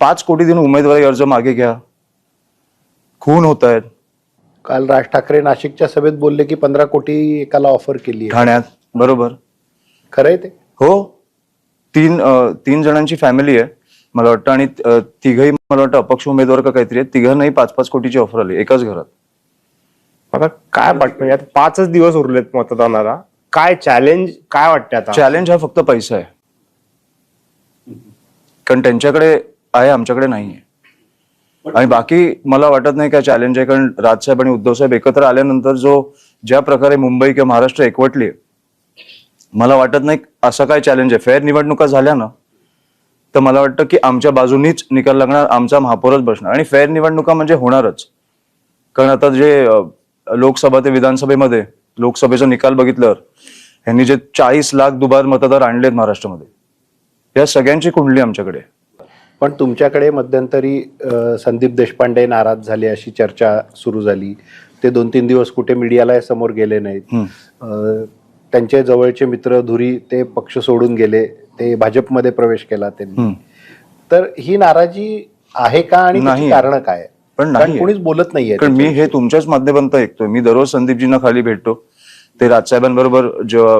5 कोटी देऊन उमेदवारी अर्ज मागे घ्या. खून होत आहेत काल राज ठाकरे नाशिकच्या सभेत बोलले की 15 कोटी एकाला ऑफर केली आहे. ठाण्यात. बरोबर. खरंय ते? हो. तीन जणांची फॅमिली आहे मला वाटतं, आणि तिघही मला वाटतं अपक्ष उमेदवार का काहीतरी आहेत. तिघांनाही 5-5 कोटीची ऑफर आली एकाच घरात. आता काय वाटतं यात 5च दिवस उरलेत मतदानाला, काय चॅलेंज काय वाटतं आता? चॅलेंज हा फक्त पैसा आहे, कारण त्यांच्याकडे आहे, आमच्याकडे नाहीये. आणि बाकी मला वाटत नाही काय चॅलेंज आहे, कारण राजसाहेब आणि उद्धव साहेब एकत्र आल्यानंतर ज्या प्रकारे मुंबई किंवा महाराष्ट्र एकवटली, मला वाटत नाही असं काय चॅलेंज आहे. फेअर निवडणुका झाल्या ना तर मला वाटतं की आमच्या बाजूनीच निकाल लागणार, आमचा महापौरच बसणार. आणि फेअर निवडणुका म्हणजे होणारच, कारण आता जे लोकसभा ते विधानसभेमध्ये लोकसभेचा निकाल बघितल्यावर यांनी जे 40 लाख दुबार मतदार आणलेत महाराष्ट्रामध्ये, या सगळ्यांची कुंडली आमच्याकडे. पण तुमच्याकडे मध्यंतरी संदीप देशपांडे नाराज झाले अशी चर्चा सुरू झाली. ते 2-3 दिवस कुठे मीडियाला समोर गेले नाहीत. त्यांचे जवळचे मित्र धुरी ते पक्ष सोडून गेले, ते भाजपमध्ये प्रवेश केला त्यांनी. तर ही नाराजी आहे का आणि त्याची कारण काय? पण नाही, कोणीच बोलत नाहीये. कारण मी हे तुमच्याच माध्यमातून ऐकतोय. मी दररोज संदीपजींना खाली भेटतो. ते राजसाहेबांबरोबर जेव्हा